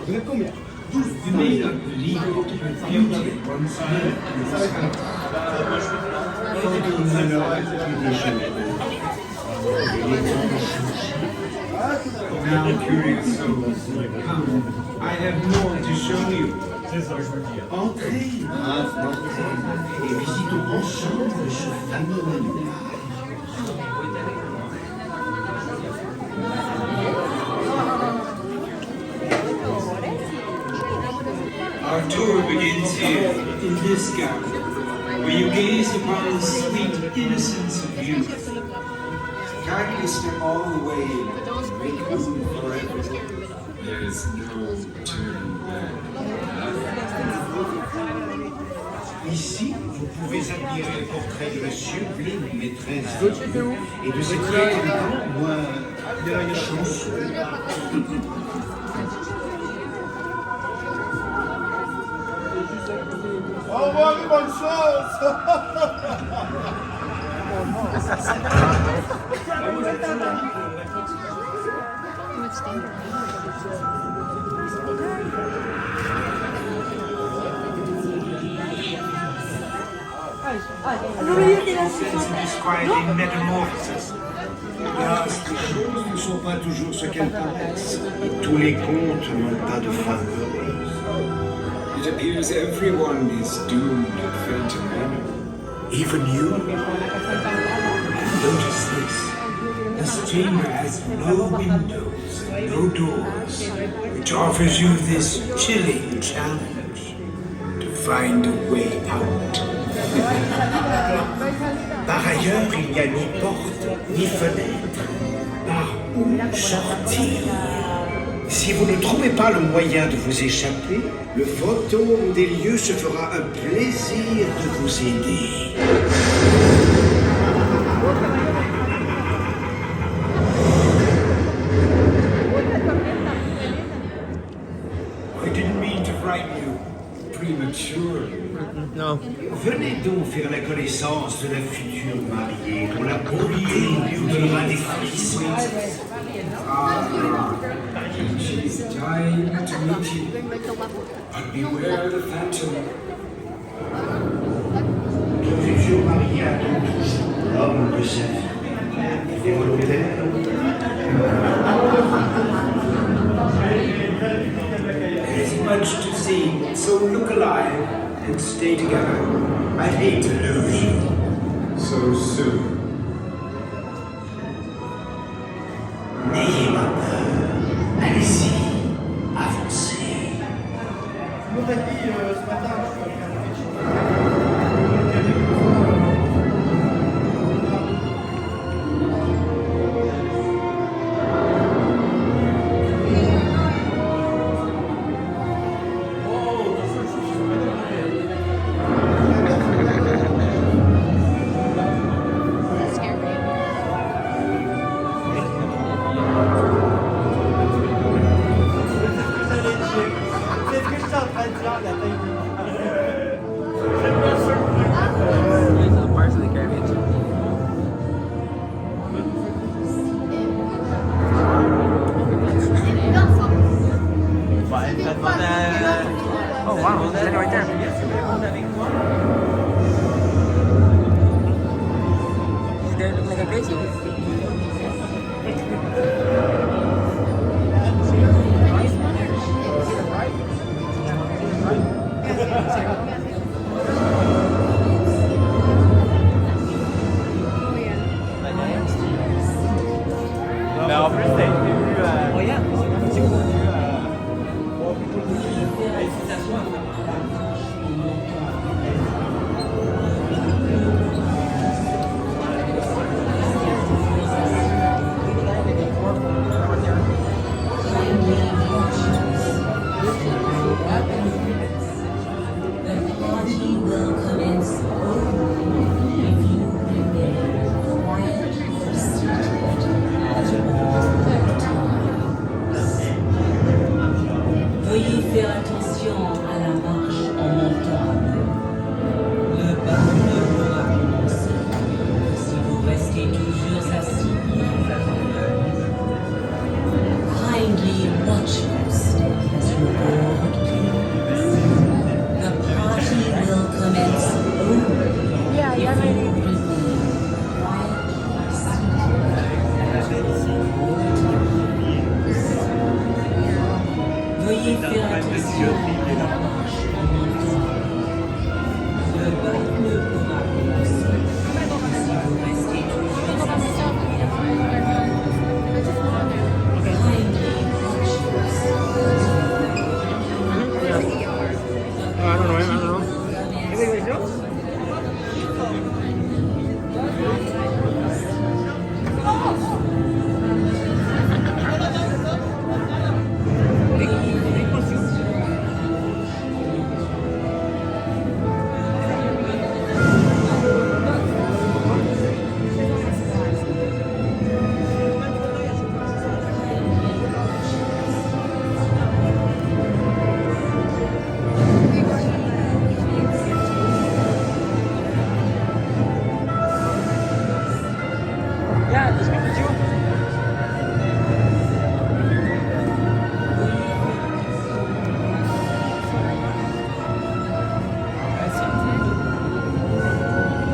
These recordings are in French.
Vous êtes combien? 12. Now curious souls, come, I have more to show you. Entrez et visitons ensemble ce fameux manoir. Our tour begins here, in this garden, where you gaze upon the sweet innocence of youth. Kindly step all the way in, make room for everything. There is no turning back. Ici, vous pouvez admirer le portrait de la sublime maîtresse et de ses élégants, moins chanceux. Au revoir et bonne chance. Describing metamorphosis. Hélas, les choses ne sont pas toujours ce qu'elles paraissent. Tous les contes n'ont pas de fin heureuse. It appears everyone is doomed at Phantom Manor. Even you? Notice this. This chamber has no windows and no doors, which offers you this chilling challenge to find a way out. Par ailleurs, il n'y a ni porte, ni fenêtre. Par où sortir? Si vous ne trouvez pas le moyen de vous échapper, le fantôme des lieux se fera un plaisir de vous aider. I didn't mean to frighten you prematurely. No. Venez donc faire la connaissance de la future mariée, dont la beauté nous donnera des frissons. She's dying to meet you, but beware the phantom. Notre futur marié attend toujours l'homme de sa vie. Il est volontaire. There's much to see, so look alive and stay together. I'd hate to lose you so soon. N'ayez pas peur. Allez-y, avancez. On t'a dit ce matin, Oh wow, there's right there. He's there looking like a crazy. Mais en plus, ça a été vu Regarde, c'est cool. The party will commence if you prepare quiet idioterie qui est là. I don't know him, I don't know. Anybody else? Yeah, just speak with you.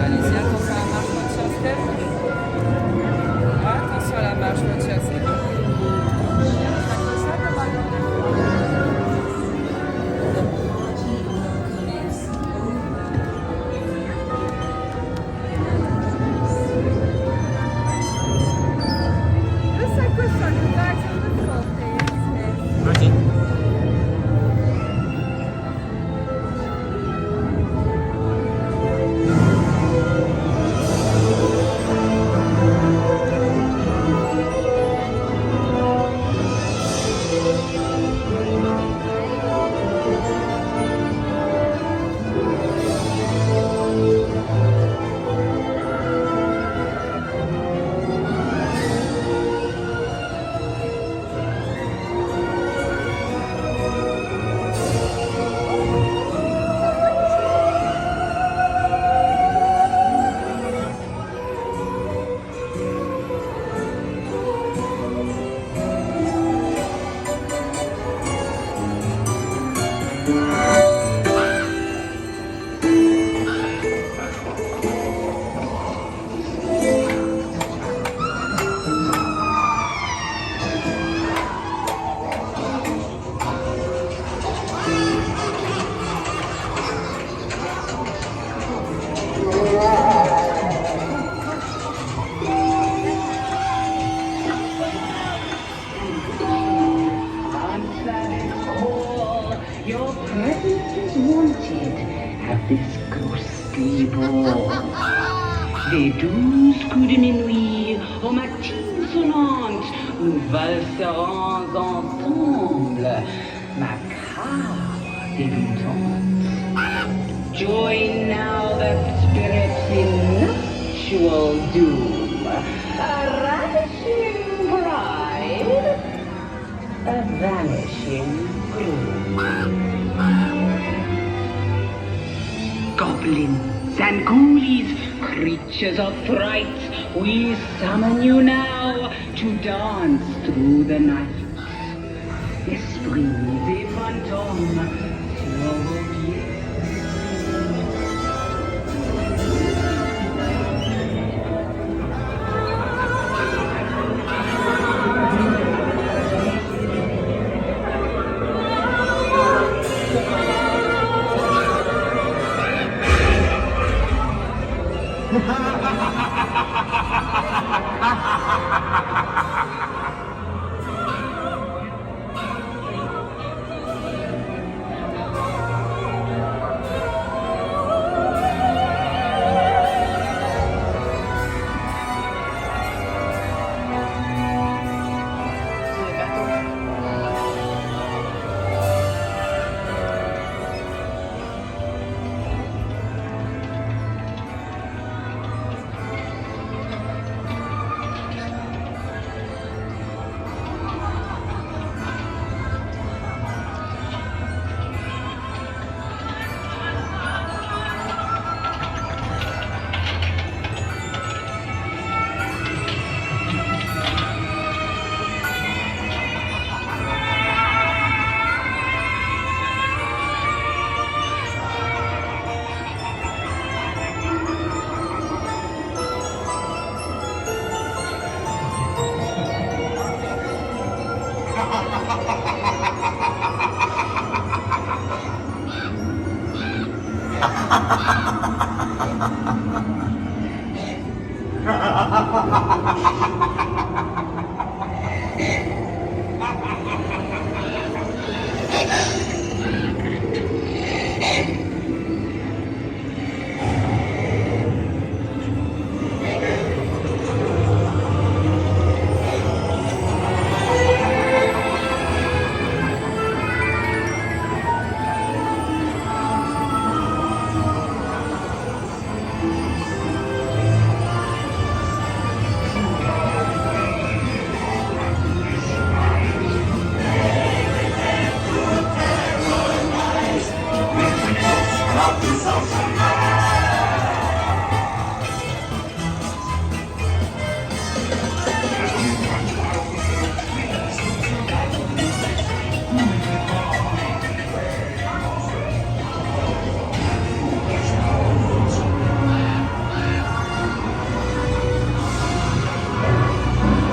Allez-y, attention à la marche, votre chasse, Steph. Attention à la marche, votre chasse. Merci. Your presence is wanted at this ghostly ball. Des 12 coups de minuit aux matines sonnantes, nous valserons ensemble, macabre débutante. Join now the spirits in nuptial doom, a ravishing bride, a vanishing gloom. Goblins and ghoulies, creatures of fright, we summon you now to dance through the night. Esprits et fantômes sur vos pieds.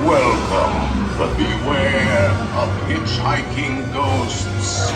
Welcome, but beware of hitchhiking ghosts.